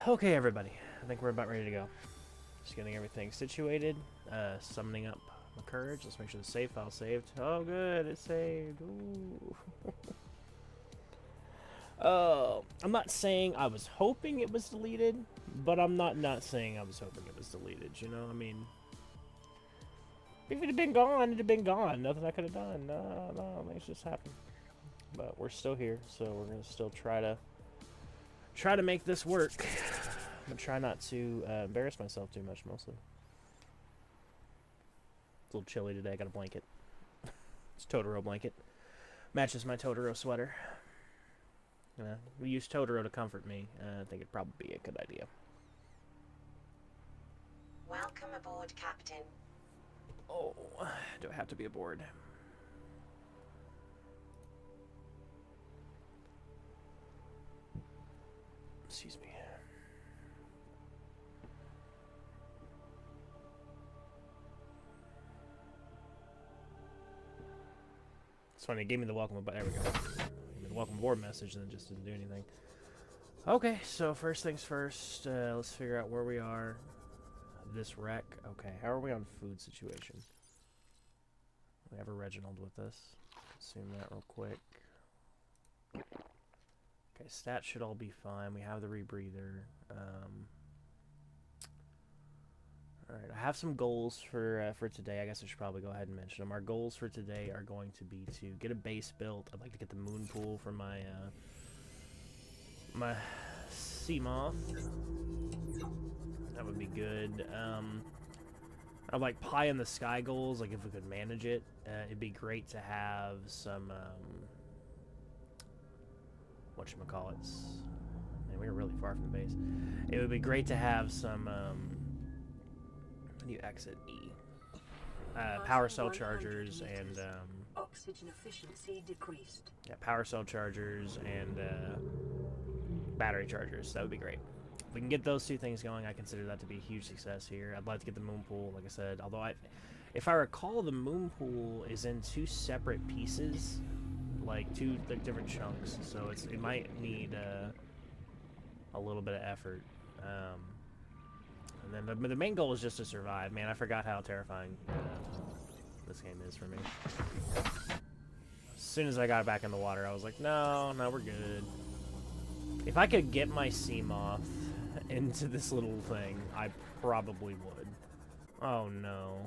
Okay, everybody. I think we're about ready to go. Just getting everything situated. Summoning up my courage. Let's make sure the save file saved. Oh, good. It's saved. Ooh. I'm not saying I was hoping it was deleted, but I'm not saying I was hoping it was deleted, you know? I mean, if it had been gone, it'd have been gone. Nothing I could have done. No, things just happened. But we're still here, so we're gonna still try to make this work. I'm gonna try not to embarrass myself too much, mostly. It's a little chilly today. I got a blanket. It's a Totoro blanket. Matches my Totoro sweater. We use Totoro to comfort me. I think it'd probably be a good idea. Welcome aboard, Captain. Oh, do I have to be aboard? Excuse me. It's funny, it gave me the welcome aboard. There we go. Gave me the welcome aboard message and then just didn't do anything. Okay, so first things first, let's figure out where we are. This wreck. Okay, how are we on food situation? We have a Reginald with us. Consume that real quick. Okay, stats should all be fine. We have the rebreather. Alright, I have some goals for today. I guess I should probably go ahead and mention them. Our goals for today are going to be to get a base built. I'd like to get the moon pool for my my sea moth. That would be good. I like pie in the sky goals. Like if we could manage it, it'd be great to have some whatchamacallits. Man, we were really far from the base. It would be great to have some how do you exit E? Power cell chargers and oxygen efficiency decreased. yeah, power cell chargers and battery chargers. That would be great. If we can get those two things going, I consider that to be a huge success here. I'd like to get the moon pool, like I said. Although if I recall, the moon pool is in two separate pieces, like two different chunks. So it might need a little bit of effort. And then the main goal is just to survive. Man, I forgot how terrifying this game is for me. As soon as I got back in the water, I was like, no, we're good. If I could get my sea moth into this little thing, I probably would. Oh, no.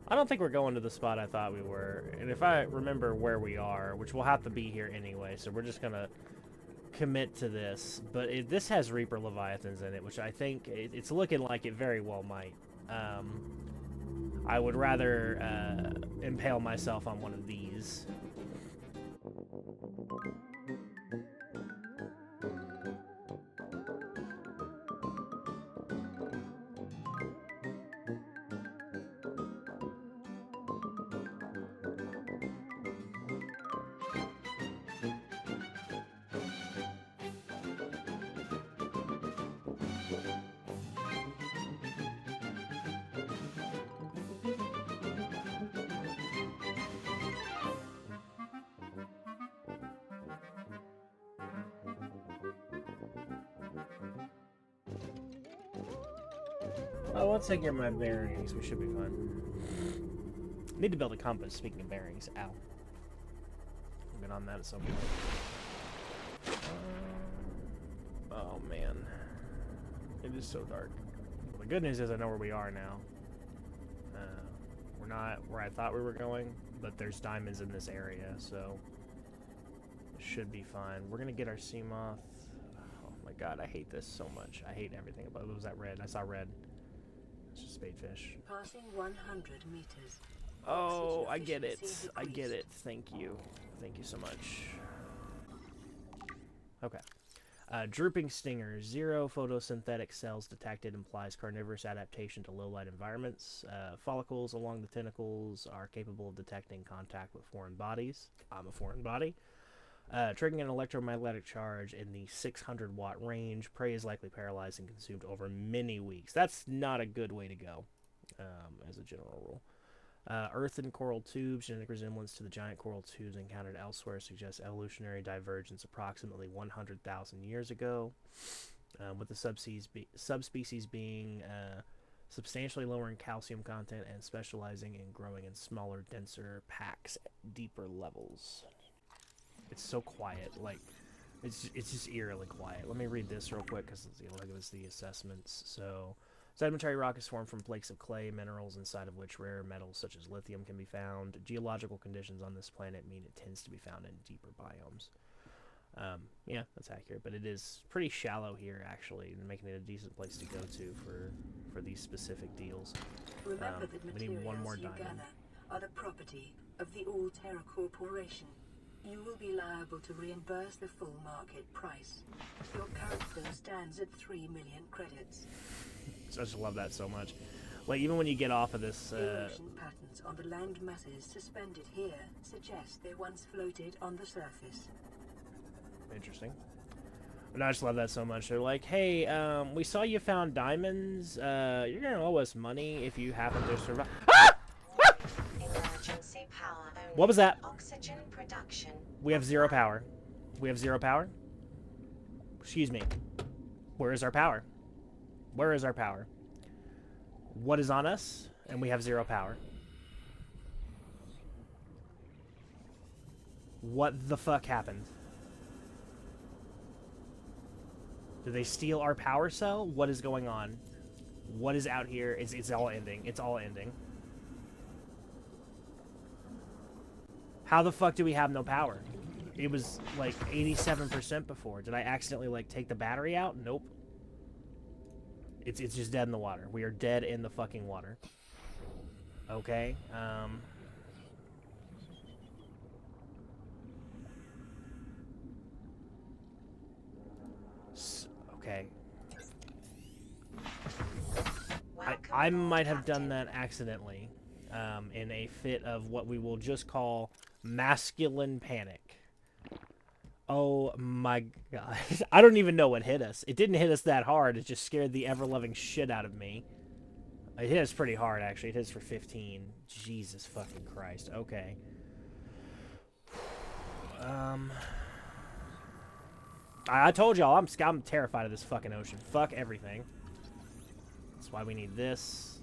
I don't think we're going to the spot I thought we were. And if I remember where we are, which we'll have to be here anyway, so we're just going to commit to this. But this has Reaper Leviathans in it, which I think it's looking like it very well might. I would rather impale myself on one of these. Oh, once I get my bearings, we should be fine. Need to build a compass, speaking of bearings. Ow. I've been on that at some point. Oh, man. It is so dark. Well, the good news is I know where we are now. We're not where I thought we were going, but there's diamonds in this area, so it should be fine. We're going to get our sea moth. Oh, my God. I hate this so much. I hate everything about it. What was that red? I saw red. It's just spadefish. Passing 100 meters. Oh, I get it. I get it. Thank you. Thank you so much. Okay. Drooping stinger. 0 photosynthetic cells detected implies carnivorous adaptation to low-light environments. Follicles along the tentacles are capable of detecting contact with foreign bodies. I'm a foreign body. Triggering an electromagnetic charge in the 600-watt range. Prey is likely paralyzed and consumed over many weeks. That's not a good way to go, as a general rule. Earth and coral tubes. Genetic resemblance to the giant coral tubes encountered elsewhere suggests evolutionary divergence approximately 100,000 years ago. with the subspecies being substantially lower in calcium content and specializing in growing in smaller, denser packs at deeper levels. It's so quiet, like, it's just eerily quiet. Let me read this real quick, because it'll give us the assessments. So, sedimentary rock is formed from flakes of clay, minerals inside of which rare metals such as lithium can be found. Geological conditions on this planet mean it tends to be found in deeper biomes. Yeah, that's accurate, but it is pretty shallow here, actually, and making it a decent place to go to for these specific deals. Remember that we need one more materials you diamond. gather are the property of the All-Terra Corporation. You will be liable to reimburse the full market price. Your current bill stands at 3 million credits. I just love that so much. Like, even when you get off of this... Erosion patterns on the land masses suspended here suggest they once floated on the surface. Interesting. And I just love that so much. They're like, hey, we saw you found diamonds. You're going to owe us money if you happen to survive. Ah! Emergency power only. What was that? Oxygen production. We have 0 power. We have 0 power? Excuse me. Where is our power? Where is our power? What is on us? And we have 0 power. What the fuck happened? Did they steal our power cell? What is going on? What is out here? It's all ending. It's all ending. How the fuck do we have no power? It was like 87% before. Did I accidentally like take the battery out? Nope. It's just dead in the water. We are dead in the fucking water. Okay. Okay. I might have done that accidentally, in a fit of what we will just call masculine panic. Oh my god. I don't even know what hit us. It didn't hit us that hard. It just scared the ever-loving shit out of me. It hit us pretty hard, actually. It hit us for 15. Jesus fucking Christ. Okay. I told y'all, I'm terrified of this fucking ocean. Fuck everything. That's why we need this.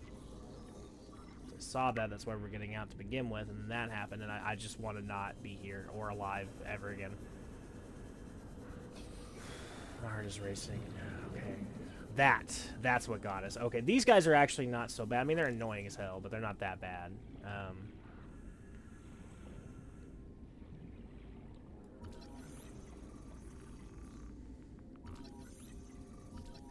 I saw that. That's why we're getting out to begin with, and then that happened, and I just want to not be here or alive ever again. My heart is racing. Okay. That's what got us. Okay, these guys are actually not so bad. I mean, they're annoying as hell, but they're not that bad.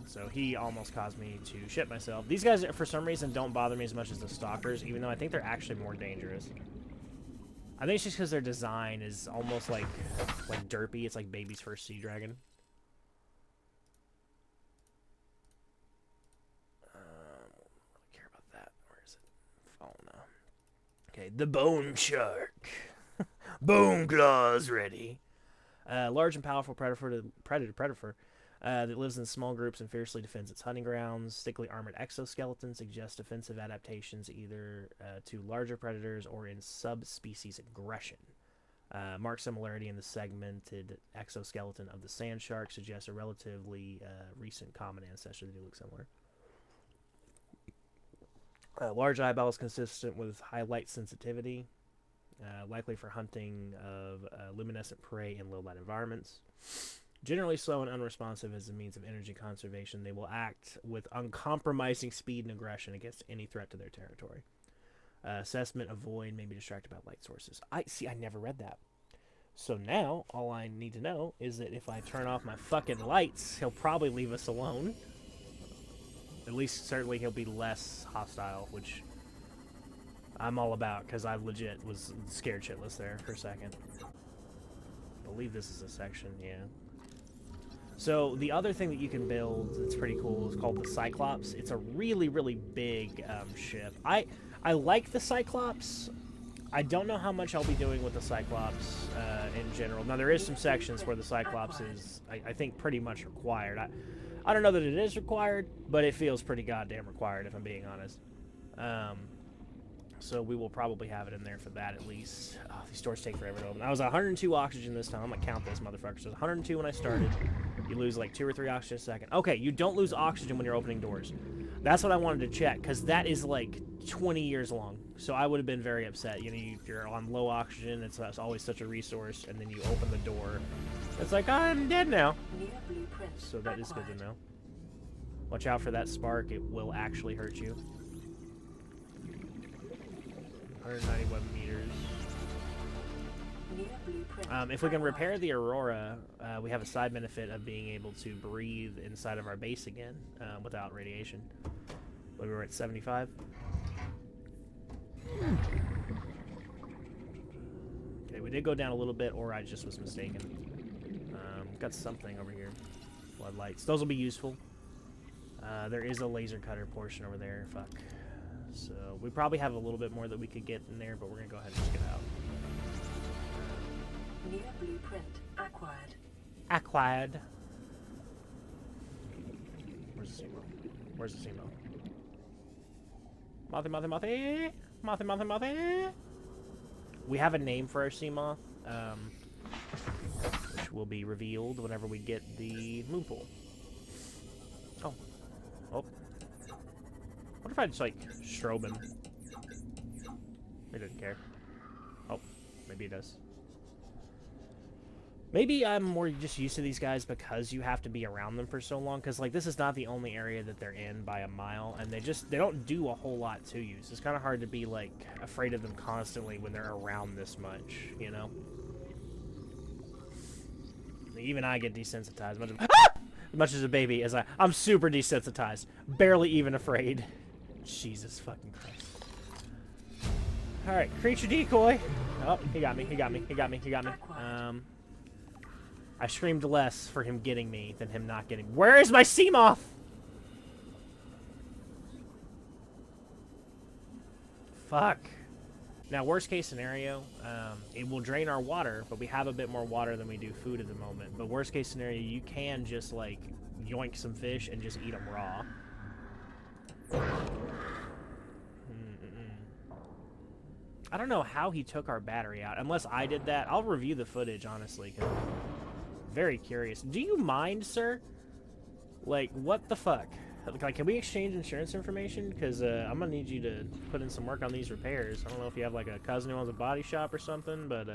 So he almost caused me to shit myself. These guys, for some reason, don't bother me as much as the stalkers, even though I think they're actually more dangerous. I think it's just because their design is almost like derpy. It's like baby's first sea dragon. I don't care about that. Where is it? Oh no. Okay, the bone shark. Bone claws ready. Large and powerful predator that lives in small groups and fiercely defends its hunting grounds. Thickly armored exoskeletons suggest defensive adaptations either to larger predators or in subspecies aggression. Marked similarity in the segmented exoskeleton of the sand shark suggests a relatively recent common ancestor. They do look similar. Large eyeballs consistent with high light sensitivity, likely for hunting of luminescent prey in low light environments. Generally slow and unresponsive as a means of energy conservation, they will act with uncompromising speed and aggression against any threat to their territory. Assessment: avoid, may be distracted by light sources. I never read that. So now, all I need to know is that if I turn off my fucking lights, he'll probably leave us alone. At least, certainly, he'll be less hostile, which I'm all about, because I legit was scared shitless there for a second. I believe this is a section, yeah. So the other thing that you can build that's pretty cool is called the Cyclops. It's a really, really big ship. I like the Cyclops. I don't know how much I'll be doing with the Cyclops in general. Now, there is some sections where the Cyclops is, I think, pretty much required. I don't know that it is required, but it feels pretty goddamn required, if I'm being honest. So we will probably have it in there for that at least. Oh, these doors take forever to open. I was 102 oxygen this time. I'm going to count this, motherfucker. So it was 102 when I started. You lose like 2 or 3 oxygen a second. Okay, you don't lose oxygen when you're opening doors. That's what I wanted to check, because that is like 20 years long. So I would have been very upset. You know, you're on low oxygen, it's always such a resource, and then you open the door. It's like, I'm dead now. So that is good to know. Watch out for that spark, it will actually hurt you. 191 meters. If we can repair the Aurora, we have a side benefit of being able to breathe inside of our base again without radiation. We were at 75. Okay, we did go down a little bit, or I just was mistaken. Got something over here. Floodlights. Those will be useful. There is a laser cutter portion over there. Fuck. So we probably have a little bit more that we could get in there, but we're gonna go ahead and just get out. New blueprint acquired. Acquired. Where's the Seamoth? Where's the Seamoth? Mothy. We have a name for our Seamoth, which will be revealed whenever we get the moon pool. Oh. Oh. What if I just, like, strobe him? He doesn't care. Oh, maybe he does. Maybe I'm more just used to these guys because you have to be around them for so long. Because, like, this is not the only area that they're in by a mile. And they don't do a whole lot to you. So it's kind of hard to be, like, afraid of them constantly when they're around this much, you know? Even I get desensitized. As much as a baby, I'm super desensitized. Barely even afraid. Jesus fucking Christ. Alright, creature decoy. Oh, he got me. I screamed less for him getting me than him not getting me. Where is my Seamoth? Fuck. Now, worst case scenario, it will drain our water, but we have a bit more water than we do food at the moment. But worst case scenario, you can just, like, yoink some fish and just eat them raw. I don't know how he took our battery out. Unless I did that. I'll review the footage, honestly, because I'm very curious. Do you mind, sir? Like, what the fuck? Like, can we exchange insurance information? Because I'm going to need you to put in some work on these repairs. I don't know if you have, like, a cousin who owns a body shop or something, but,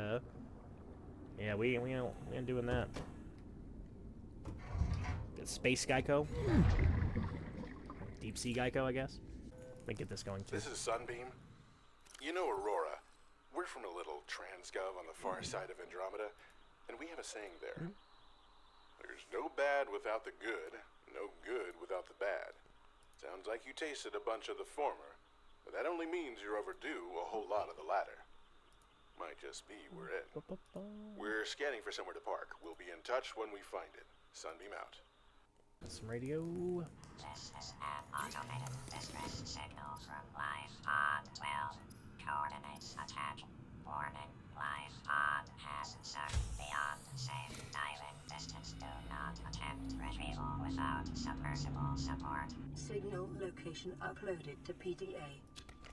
yeah, we ain't doing that. Space Geico? Deep Sea Geico, I guess? Let me get this going, too. This is Sunbeam. You know Aurora. We're from a little transgov on the far side of Andromeda, and we have a saying there. There's no bad without the good, no good without the bad. Sounds like you tasted a bunch of the former, but that only means you're overdue a whole lot of the latter. Might just be we're in. We're scanning for somewhere to park. We'll be in touch when we find it. Sunbeam out. Some radio. This is an automated distress signal from Life Pod 12. Coordinates attached. Warning, Life Pod has sunk beyond safe diving distance. Do not attempt retrieval without submersible support. Signal location uploaded to PDA.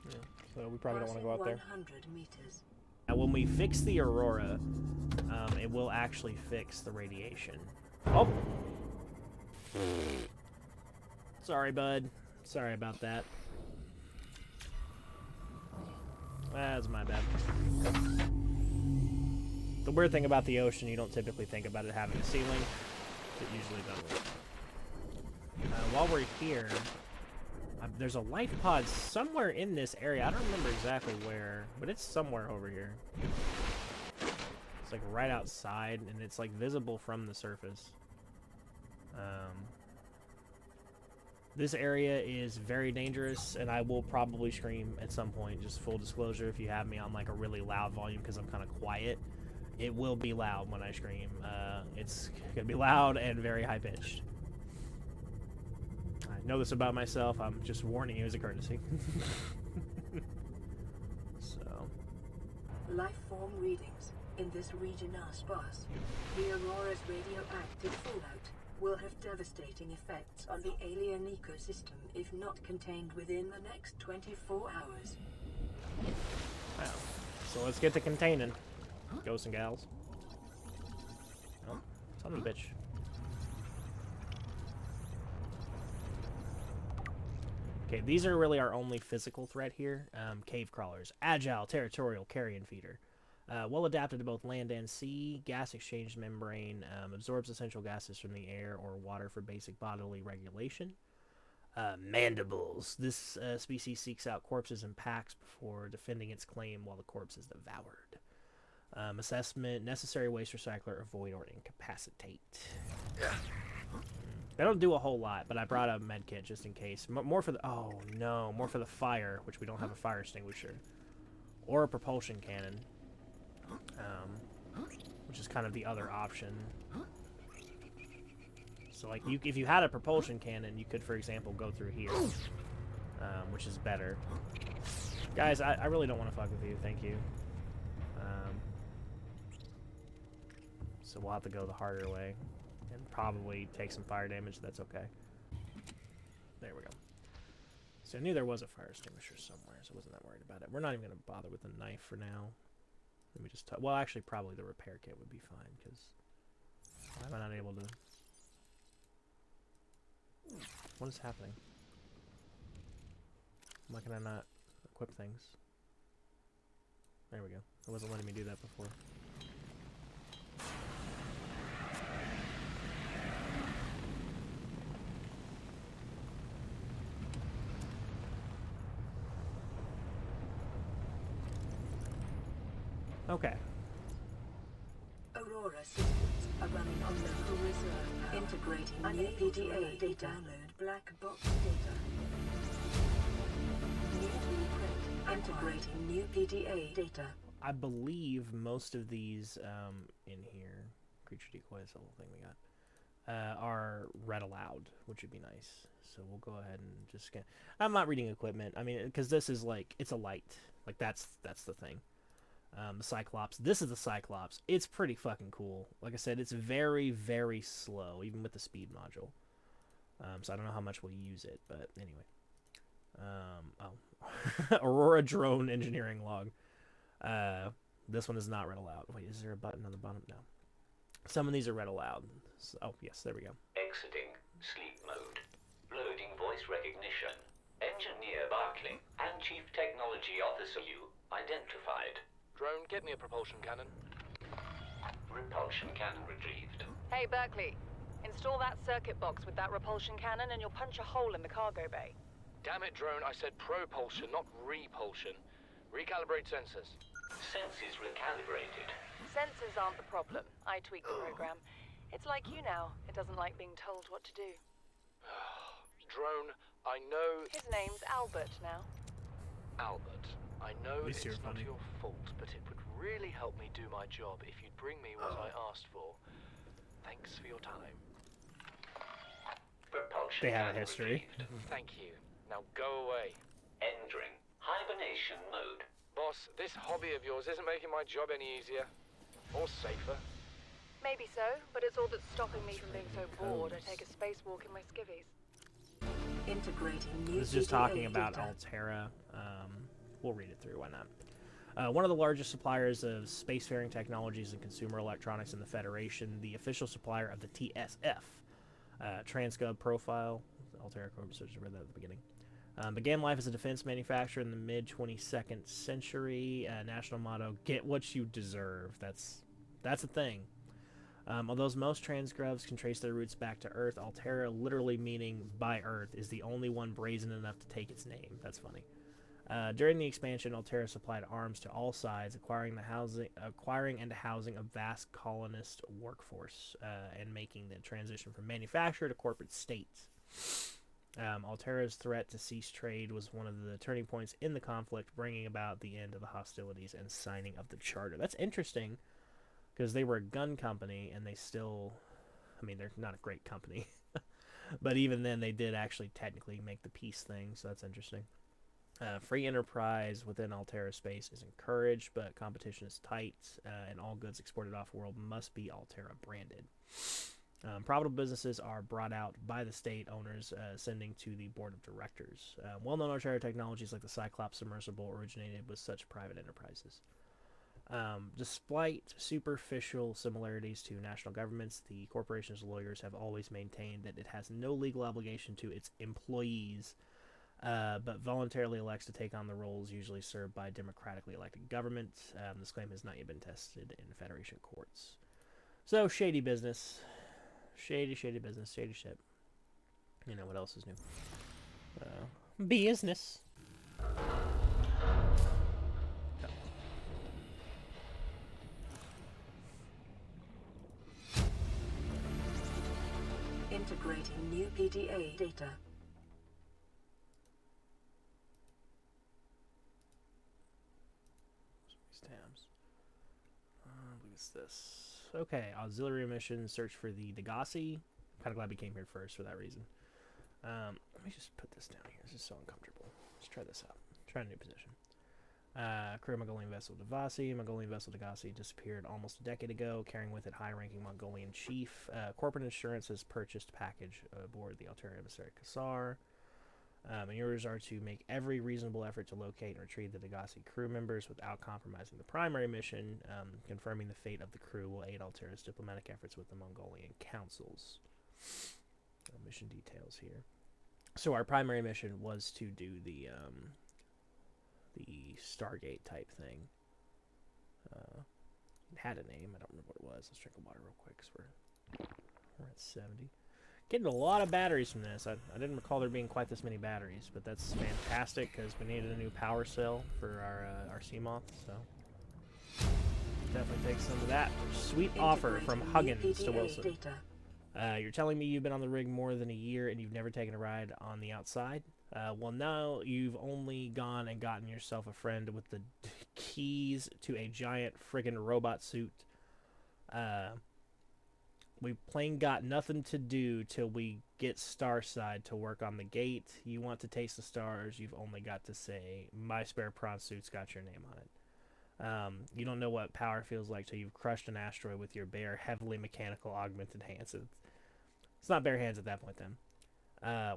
Yeah, so we probably don't want to go out there. 100 meters. Now, when we fix the Aurora, it will actually fix the radiation. Oh! Sorry, bud. Sorry about that. That's my bad. The weird thing about the ocean, you don't typically think about it having a ceiling. It usually doesn't. While we're here, there's a life pod somewhere in this area. I don't remember exactly where, but it's somewhere over here. It's like right outside, and it's like visible from the surface. This area is very dangerous, and I will probably scream at some point. Just full disclosure, if you have me on like a really loud volume because I'm kind of quiet, it will be loud when I scream. It's gonna be loud and very high pitched. I know this about myself. I'm just warning you as a courtesy. So. Life form readings in this region are sparse. The Aurora's radioactive fallout will have devastating effects on the alien ecosystem if not contained within the next 24 hours. Wow. So let's get to containing, ghosts and gals. Oh, son of a bitch. Okay, these are really our only physical threat here. Cave crawlers. Agile, territorial, carrion feeder. Well adapted to both land and sea. Gas exchange membrane. Absorbs essential gases from the air or water for basic bodily regulation. Mandibles. This species seeks out corpses in packs before defending its claim while the corpse is devoured. Assessment. Necessary waste recycler. Avoid or incapacitate. They don't do a whole lot, but I brought a med kit just in case. More for the... Oh, no. More for the fire, which we don't have a fire extinguisher. Or a propulsion cannon. Which is kind of the other option. So, like, if you had a propulsion cannon, you could, for example, go through here. Which is better. Guys, I really don't want to fuck with you. Thank you. So we'll have to go the harder way. And probably take some fire damage. That's okay. There we go. So I knew there was a fire extinguisher somewhere, so I wasn't that worried about it. We're not even going to bother with the knife for now. Let me just... well, actually, probably the repair kit would be fine, because... why am I not able to... What is happening? Why can I not equip things? There we go. It wasn't letting me do that before. Okay. Aurora systems are running on local reserve, integrating new PDA data. Download black box data. New blueprint, integrating new PDA data. I believe most of these in here, creature decoy, that's the whole thing we got, are read aloud, which would be nice. So we'll go ahead and just scan. I'm not reading equipment. I mean, because this is like, it's a light. Like, that's the thing. The Cyclops. This is the Cyclops. It's pretty fucking cool. Like I said, it's very, very slow, even with the speed module. So I don't know how much we'll use it, but anyway. Aurora drone engineering log. This one is not read aloud. Wait, is there a button on the bottom? No. Some of these are read aloud. So, oh, yes, there we go. Exiting sleep mode. Loading voice recognition. Engineer Barclay and Chief Technology Officer you identified. Drone, get me a propulsion cannon. Repulsion cannon retrieved. Hey, Berkeley. Install that circuit box with that repulsion cannon and you'll punch a hole in the cargo bay. Damn it, Drone, I said propulsion, not repulsion. Recalibrate sensors. Senses recalibrated. Sensors aren't the problem. I tweak the program. It's like you now. It doesn't like being told what to do. Drone, I know... His name's Albert now. Albert, I know it's you're not funny. your fault, but it would really help me do my job if you'd bring me what I asked for. Thanks for your time. Propulsion They have a cannon history. retrieved. Thank you. Now go away. Entering hibernation mode. Boss, this hobby of yours isn't making my job any easier. Or safer. Maybe so, but it's all that's stopping me from being so bored I take a spacewalk in my skivvies. Integrating new This is just PDA talking about data. Altera. We'll read it through, why not? One of the largest suppliers of spacefaring technologies and consumer electronics in the Federation, the official supplier of the TSF. Transgov profile. Altera Corp. So just read that at the beginning. Began life as a defense manufacturer in the mid-22nd century. National motto, get what you deserve. That's a thing. Although most transgrovs can trace their roots back to Earth, Altera, literally meaning by Earth, is the only one brazen enough to take its name. That's funny. During the expansion, Altera supplied arms to all sides, acquiring and housing a vast colonist workforce, and making the transition from manufacturer to corporate state. Altera's threat to cease trade was one of the turning points in the conflict, bringing about the end of the hostilities and signing of the charter. That's interesting, because they were a gun company, and they still... I mean, they're not a great company. But even then, they did actually technically make the peace thing, so that's interesting. Free enterprise within Altera space is encouraged, but competition is tight, and all goods exported off-world must be Altera branded. Profitable businesses are brought out by the state owners, sending to the board of directors. Well-known Altera technologies like the Cyclops submersible originated with such private enterprises. Despite superficial similarities to national governments, the corporation's lawyers have always maintained that it has no legal obligation to its employees but voluntarily elects to take on the roles usually served by democratically elected government. This claim has not yet been tested in Federation courts. So, shady business. Shady business. Shady shit. You know, what else is new? Business. Integrating new PDA data. These tabs. What is this? Okay, auxiliary mission. Search for the Degassi. I'm kind of glad we came here first for that reason. Let me just put this down here. This is so uncomfortable. Let's try this out. Try a new position. Crew Mongolian vessel Devasi. Mongolian vessel Degassi disappeared almost a decade ago, carrying with it high-ranking Mongolian chief. Corporate insurance has purchased package aboard the Altair emissary Kassar. And yours are to make every reasonable effort to locate and retrieve the Degassi crew members without compromising the primary mission. Confirming the fate of the crew will aid Altair's diplomatic efforts with the Mongolian councils. Mission details here. So our primary mission was to do the Stargate type thing. It had a name. I don't remember what it was. Let's drink a water real quick because we're at 70. Getting a lot of batteries from this. I didn't recall there being quite this many batteries, but that's fantastic because we needed a new power cell for our Seamoth. So definitely take some of that. Sweet offer from Huggins to Wilson. Data. You're telling me you've been on the rig more than a year and you've never taken a ride on the outside? Well, now you've only gone and gotten yourself a friend with the keys to a giant friggin' robot suit. We plain got nothing to do till we get Starside to work on the gate. You want to taste the stars, you've only got to say, my spare prawn suit's got your name on it. You don't know what power feels like till you've crushed an asteroid with your bare, heavily mechanical augmented hands. It's not bare hands at that point then.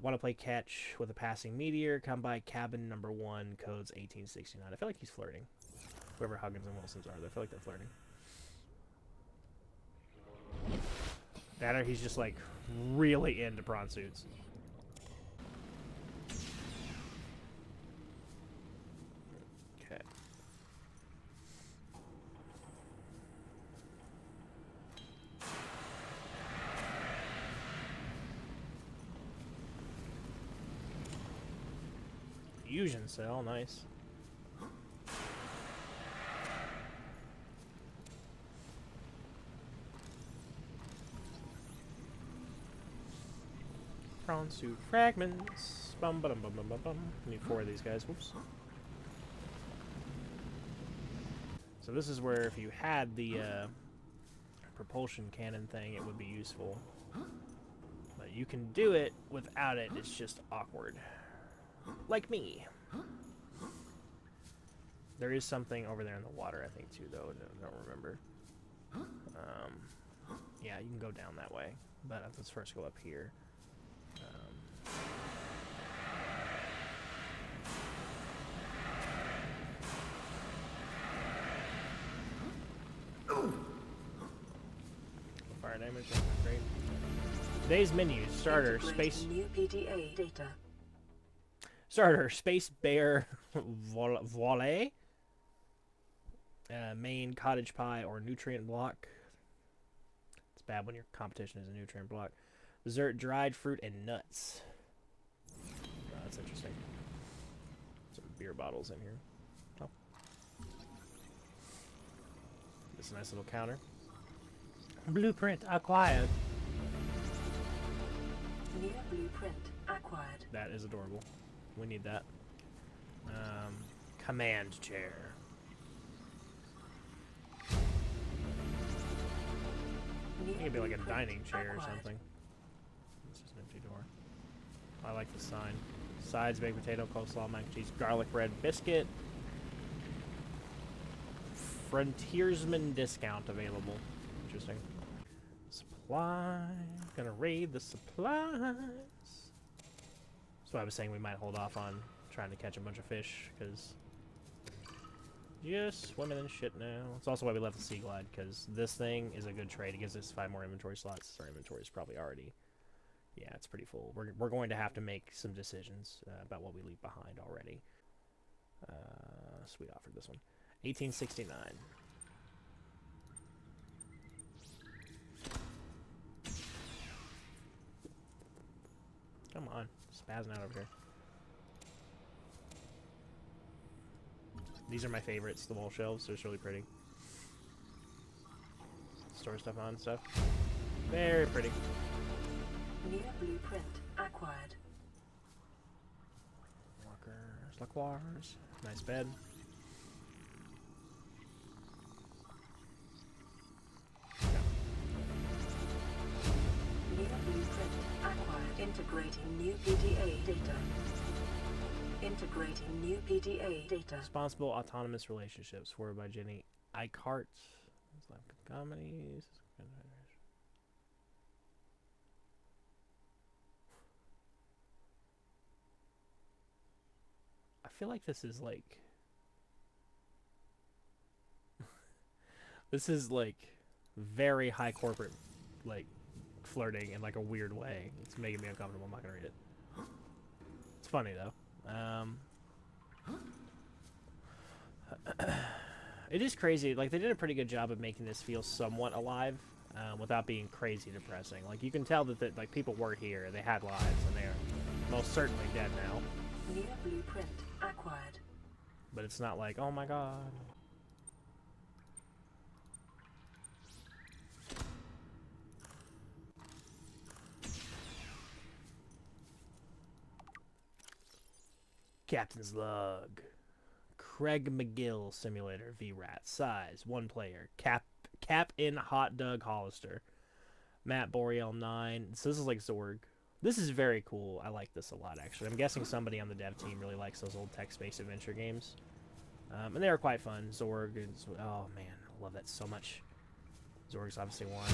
Want to play catch with a passing meteor? Come by cabin number 1, codes 1869. I feel like he's flirting. Whoever Huggins and Wilsons are, I feel like they're flirting. That or he's just like really into prawn suits. Okay. Fusion cell, nice. Prawn suit fragments. Bum bum bum bum bum bum. Need 4 of these guys. Whoops. So this is where if you had the propulsion cannon thing, it would be useful. But you can do it without it. It's just awkward. Like me. There is something over there in the water, I think, too, though. I don't remember. Yeah, you can go down that way. But let's first go up here. Fire damage, great. Today's menu: starter, space. New PDA data. Starter, Space Bear Voile, main Cottage Pie or Nutrient Block. It's bad when your competition is a Nutrient Block. Dessert, dried fruit and nuts. Oh, that's interesting. Some beer bottles in here. Oh. This is a nice little counter. Blueprint acquired. New blueprint acquired. That is adorable. We need that. Command chair. I think it'd be like a dining chair or something. It's just an empty door. I like the sign. Sides, baked potato, coleslaw, mac and cheese, garlic bread, biscuit. Frontiersman discount available. Interesting. Supply. Gonna raid the supplies. So I was saying we might hold off on trying to catch a bunch of fish, because just swimming in shit now. It's also why we left the Sea Glide, because this thing is a good trade. It gives us 5 more inventory slots. Our inventory is probably already Yeah, it's pretty full. We're going to have to make some decisions about what we leave behind already. Sweet offered this one. 1869. Come on, spazzing out over here. These are my favorites, the wall shelves. They're just really pretty. Store stuff on and stuff. Very pretty. New blueprint acquired. Walkers, Laquars. Nice bed. New blueprint acquired. Integrating new PDA data. Integrating new PDA data. Responsible autonomous relationships forwarded by Jenny Eichhardt. Comedies. I feel like this is like this is like very high corporate like flirting in like a weird way. It's making me uncomfortable. I'm not gonna read it. It's funny though. It is crazy. Like they did a pretty good job of making this feel somewhat alive, without being crazy depressing. Like you can tell that like people were here, they had lives, and they are most certainly dead now. New blueprint acquired. But it's not like, oh my god. Captain's log. Craig McGill Simulator VRAT. Size 1 player. Cap in Hot Doug Hollister. Matt Boreal 9. So this is like Zorg. This is very cool. I like this a lot, actually. I'm guessing somebody on the dev team really likes those old text-based adventure games. And they are quite fun. Zorg is... Oh, man. I love that so much. Zorg's obviously one.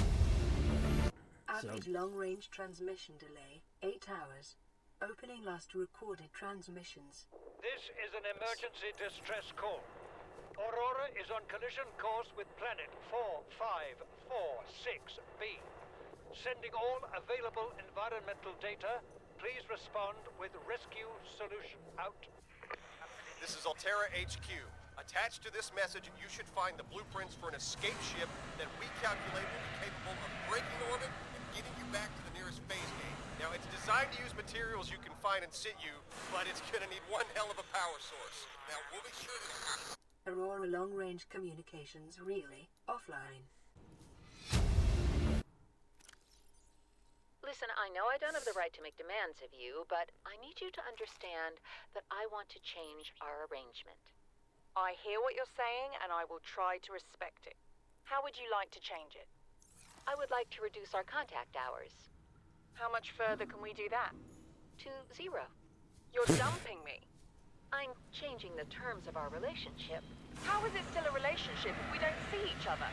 Average long-range transmission delay, 8 hours. Opening last recorded transmissions. This is an emergency distress call. Aurora is on collision course with planet 4546b. Sending all available environmental data. Please respond with rescue solution. Out. This is Altera HQ. Attached to this message, you should find the blueprints for an escape ship that we calculate will be capable of breaking orbit and getting you back to the nearest phase gate. Now, it's designed to use materials you can find in situ, but it's gonna need one hell of a power source. Now, we'll be sure to... Aurora long-range communications relay offline. Listen, I know I don't have the right to make demands of you, but I need you to understand that I want to change our arrangement. I hear what you're saying, and I will try to respect it. How would you like to change it? I would like to reduce our contact hours. How much further can we do that? To 0. You're dumping me. I'm changing the terms of our relationship. How is it still a relationship if we don't see each other?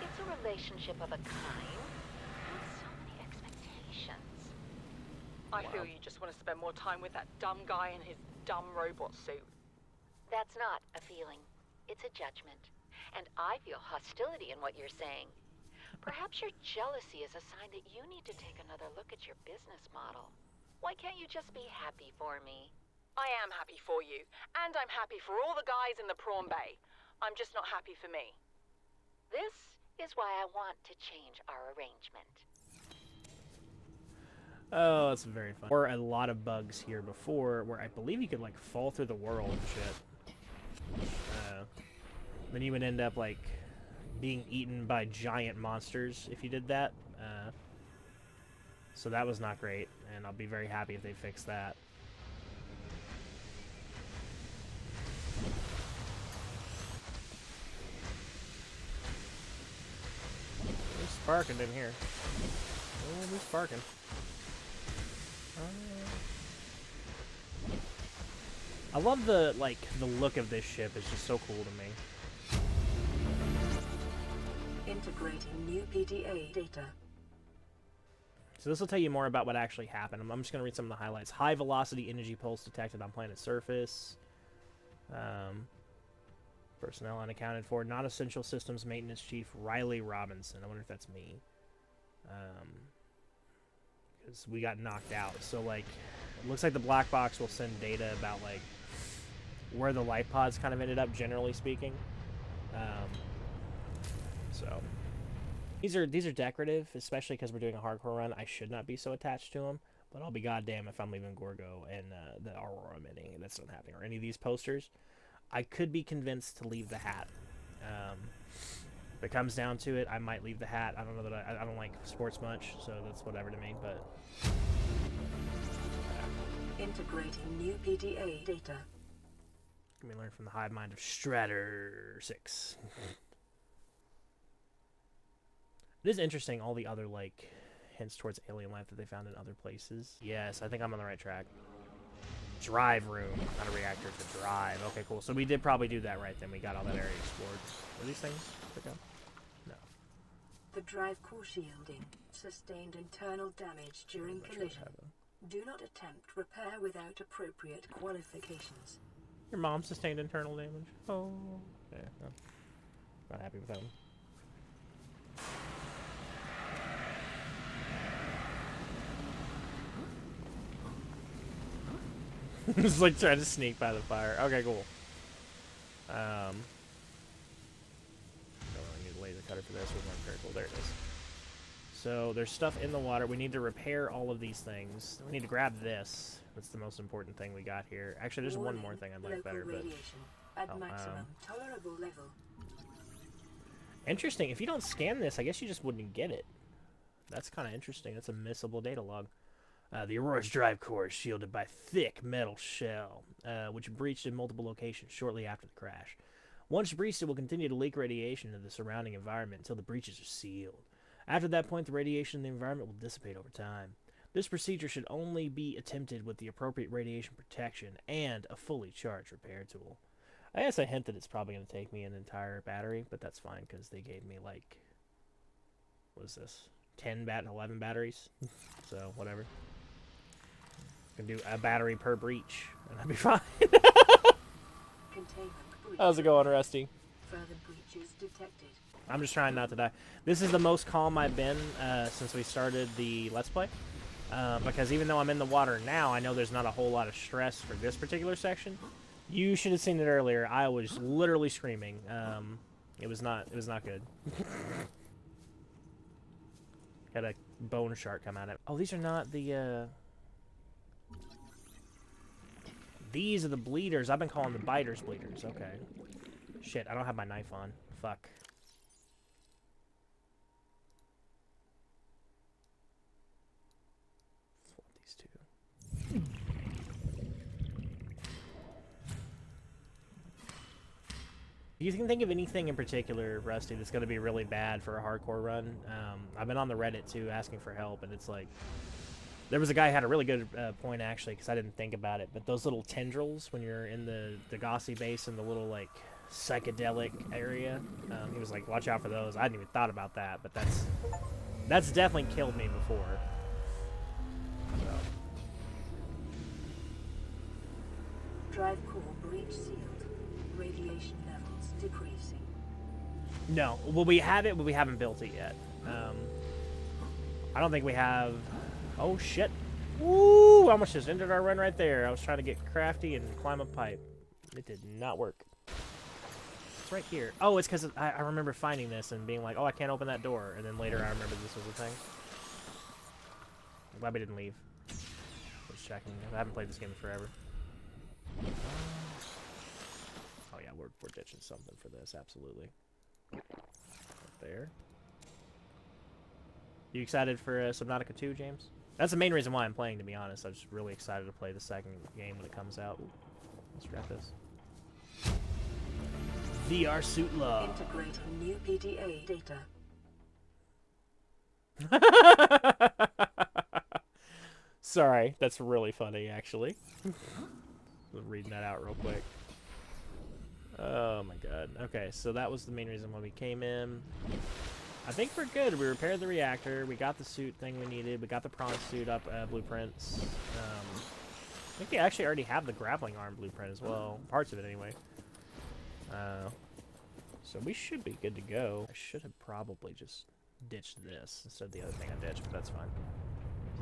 It's a relationship of a kind with so many expectations. I feel you just want to spend more time with that dumb guy in his dumb robot suit. That's not a feeling. It's a judgment. And I feel hostility in what you're saying. Perhaps your jealousy is a sign that you need to take another look at your business model. Why can't you just be happy for me? I am happy for you, and I'm happy for all the guys in the prawn bay. I'm just not happy for me. This is why I want to change our arrangement. Oh, that's very fun. Or a lot of bugs here before, where I believe you could like fall through the world and shit. Then you would end up like being eaten by giant monsters if you did that. So that was not great, and I'll be very happy if they fix that. Who's sparking in here? Oh, who's sparking? I love the look of this ship. It's just so cool to me. Integrating new PDA data. So this will tell you more about what actually happened. I'm just going to read some of the highlights. High velocity energy pulse detected on planet surface. Personnel unaccounted for. Non-essential systems maintenance chief Riley Robinson. I wonder if that's me. because we got knocked out. So, like, it looks like the black box will send data about, like, where the life pods kind of ended up, generally speaking. So, these are decorative, especially because we're doing a hardcore run. I should not be so attached to them, but I'll be goddamn if I'm leaving Gorgo and the Aurora mini. That's not happening. Or any of these posters. I could be convinced to leave the hat. If it comes down to it, I might leave the hat. I don't know that I don't like sports much, so that's whatever to me. But Integrating new PDA data. Can we learn from the hive mind of Stratter 6? It is interesting, all the other, like, hints towards alien life that they found in other places. Yes, I think I'm on the right track. Drive room, not a reactor, it's a drive. Okay, cool. So we did probably do that right then. We got all that area explored. Are these things pick up? No. The drive core shielding sustained internal damage during collision. Do not attempt repair without appropriate qualifications. Your mom sustained internal damage. Oh. Yeah, no. Not happy with that one. It's like trying to sneak by the fire. Okay, cool. Don't really need a laser cutter for this. We're more careful. There it is. So there's stuff in the water. We need to repair all of these things. We need to grab this. That's the most important thing we got here. Actually, there's one more thing I'd like better, but at maximum tolerable level. Interesting. If you don't scan this, I guess you just wouldn't get it. That's kind of interesting. That's a missable data log. The Aurora's drive core is shielded by thick metal shell, which breached in multiple locations shortly after the crash. Once breached, it will continue to leak radiation into the surrounding environment until the breaches are sealed. After that point, the radiation in the environment will dissipate over time. This procedure should only be attempted with the appropriate radiation protection and a fully charged repair tool. I guess I hint that it's probably going to take me an entire battery, but that's fine because they gave me, like, what is this? 11 batteries? So, whatever. Can do a battery per breach, and I'd be fine. How's it going, Rusty? Further breaches detected. I'm just trying not to die. This is the most calm I've been since we started the Let's Play. Because even though I'm in the water now, I know there's not a whole lot of stress for this particular section. You should have seen it earlier. I was literally screaming. It was not good. Had a bone shark come out of it. Oh, these are not the these are the bleeders. I've been calling the biters bleeders. Okay. Shit, I don't have my knife on. Fuck. Swap these two. Do you think of anything in particular, Rusty, that's going to be really bad for a hardcore run? I've been on the Reddit, too, asking for help, and it's like... There was a guy who had a really good point, actually, because I didn't think about it. But those little tendrils, when you're in the Gossy base in the little, like, psychedelic area, he was like, watch out for those. I hadn't even thought about that, but that's definitely killed me before. So. Drive core breach sealed. Radiation levels decreasing. No. Well, we have it, but we haven't built it yet. I don't think we have... Oh, shit. Woo! Almost just ended our run right there. I was trying to get crafty and climb a pipe. It did not work. It's right here. Oh, it's because I remember finding this and being like, oh, I can't open that door. And then later I remembered this was a thing. I'm glad we didn't leave. Just checking. I haven't played this game in forever. Oh, yeah, we're ditching something for this. Absolutely. Right there. You excited for Subnautica 2, James? That's the main reason why I'm playing, to be honest. I'm just really excited to play the second game when it comes out. Ooh, let's grab this. VR suit love. Integrating new PDA data. Sorry, that's really funny, actually. I'm reading that out real quick. Oh my god. Okay, so that was the main reason why we came in. I think we're good. We repaired the reactor. We got the suit thing we needed. We got the prawn suit up blueprints. I think we actually already have the grappling arm blueprint as well. Parts of it, anyway. So we should be good to go. I should have probably just ditched this instead of the other thing I ditched, but that's fine.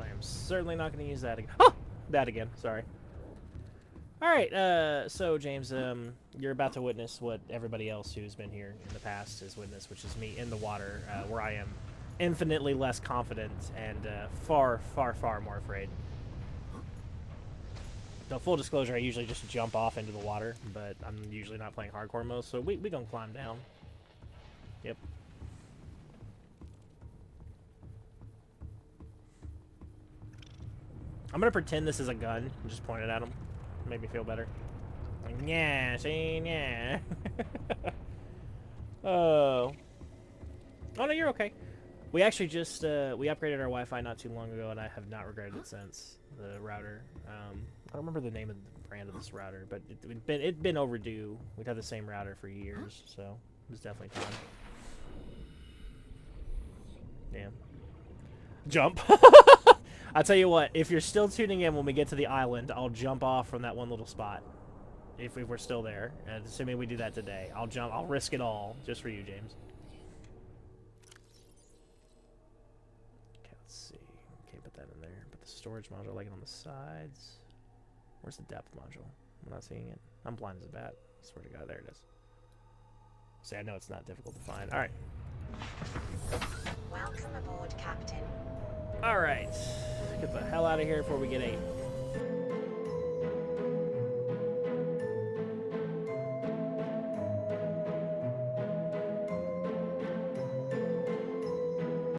I am certainly not going to use that again. Oh! That again, sorry. Alright, so James, you're about to witness what everybody else who's been here in the past has witnessed, which is me in the water, where I am infinitely less confident and far, far, far more afraid. So full disclosure, I usually just jump off into the water, but I'm usually not playing hardcore mode, so we gonna climb down. Yep. I'm gonna pretend this is a gun and just point it at him. Make me feel better. Like, yeah, see, yeah. Oh. Oh no, you're okay. We actually just we upgraded our Wi-Fi not too long ago, and I have not regretted it since. The router. I don't remember the name of the brand of this router, but it'd been overdue. We'd had the same router for years, so it was definitely time. Damn. Jump. I'll tell you what, if you're still tuning in when we get to the island, I'll jump off from that one little spot. If we're still there. And assuming we do that today. I'll risk it all just for you, James. Okay, let's see. Okay, put that in there. Put the storage module like it on the sides. Where's the depth module? I'm not seeing it. I'm blind as a bat. I swear to God, there it is. See, I know it's not difficult to find. Alright. Welcome aboard, Captain. Alright. Get the hell out of here before we get a